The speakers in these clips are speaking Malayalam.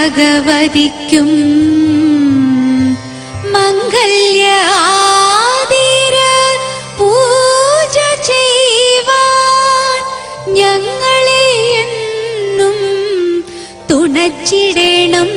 ഭഗവതിക്കും മംഗല്യ ആതിര പൂജ ചെയ്യുവാൻ ഞങ്ങളെ എന്നും തുണച്ചിടണം.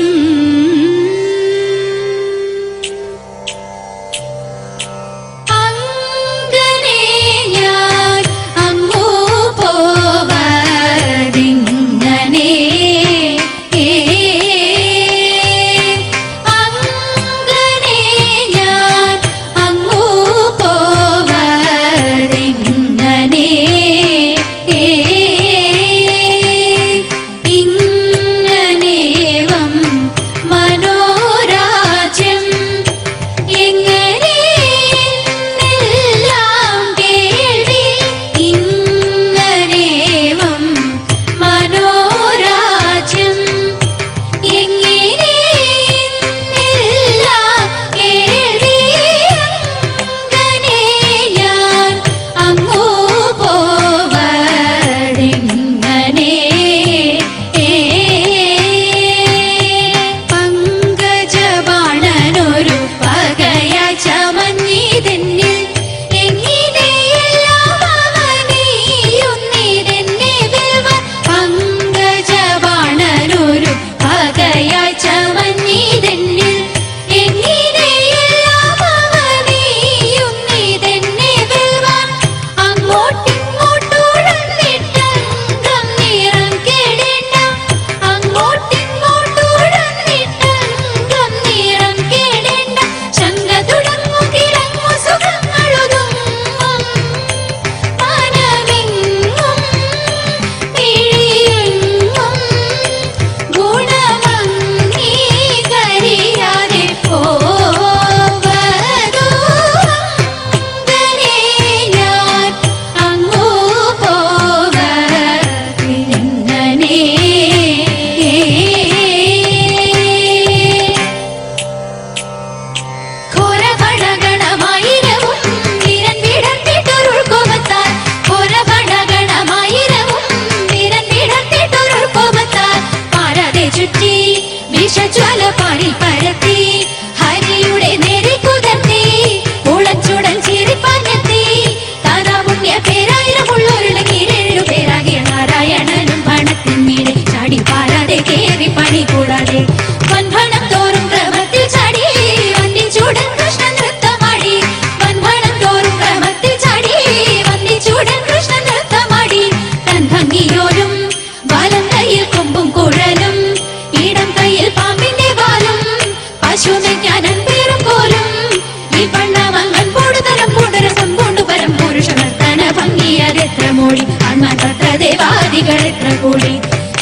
ദേവാദികൾ എത്ര കൂടി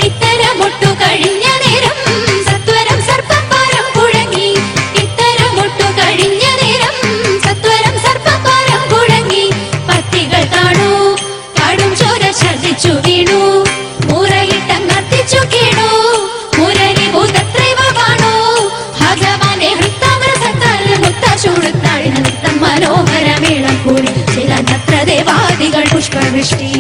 ഇത്തരമൊട്ടു കഴിഞ്ഞ നേരം സത്വരം സർപ്പപ്പാരം കുഴങ്ങി. ഇത്തരമൊട്ടു കഴിഞ്ഞ നേരം സത്വരം സർപ്പപ്പാരം കുഴങ്ങി. പത്തികൾ താണു കാടും ചോര ഛർദിച്ചു വീണു. മുറയിട്ടങ്ങർത്തിച്ചു കേണു. മുരരി ഭൂതത്രൈവ കാണു. ഭഗവാനെ ഹൃത്താമരസത്താൽ മുത്താശൂടുത്താഴിന നൃത്തം മനോഹരമേളം കൂടി ചില നത്ര ദേവാദികൾ പുഷ്പവൃഷ്ടി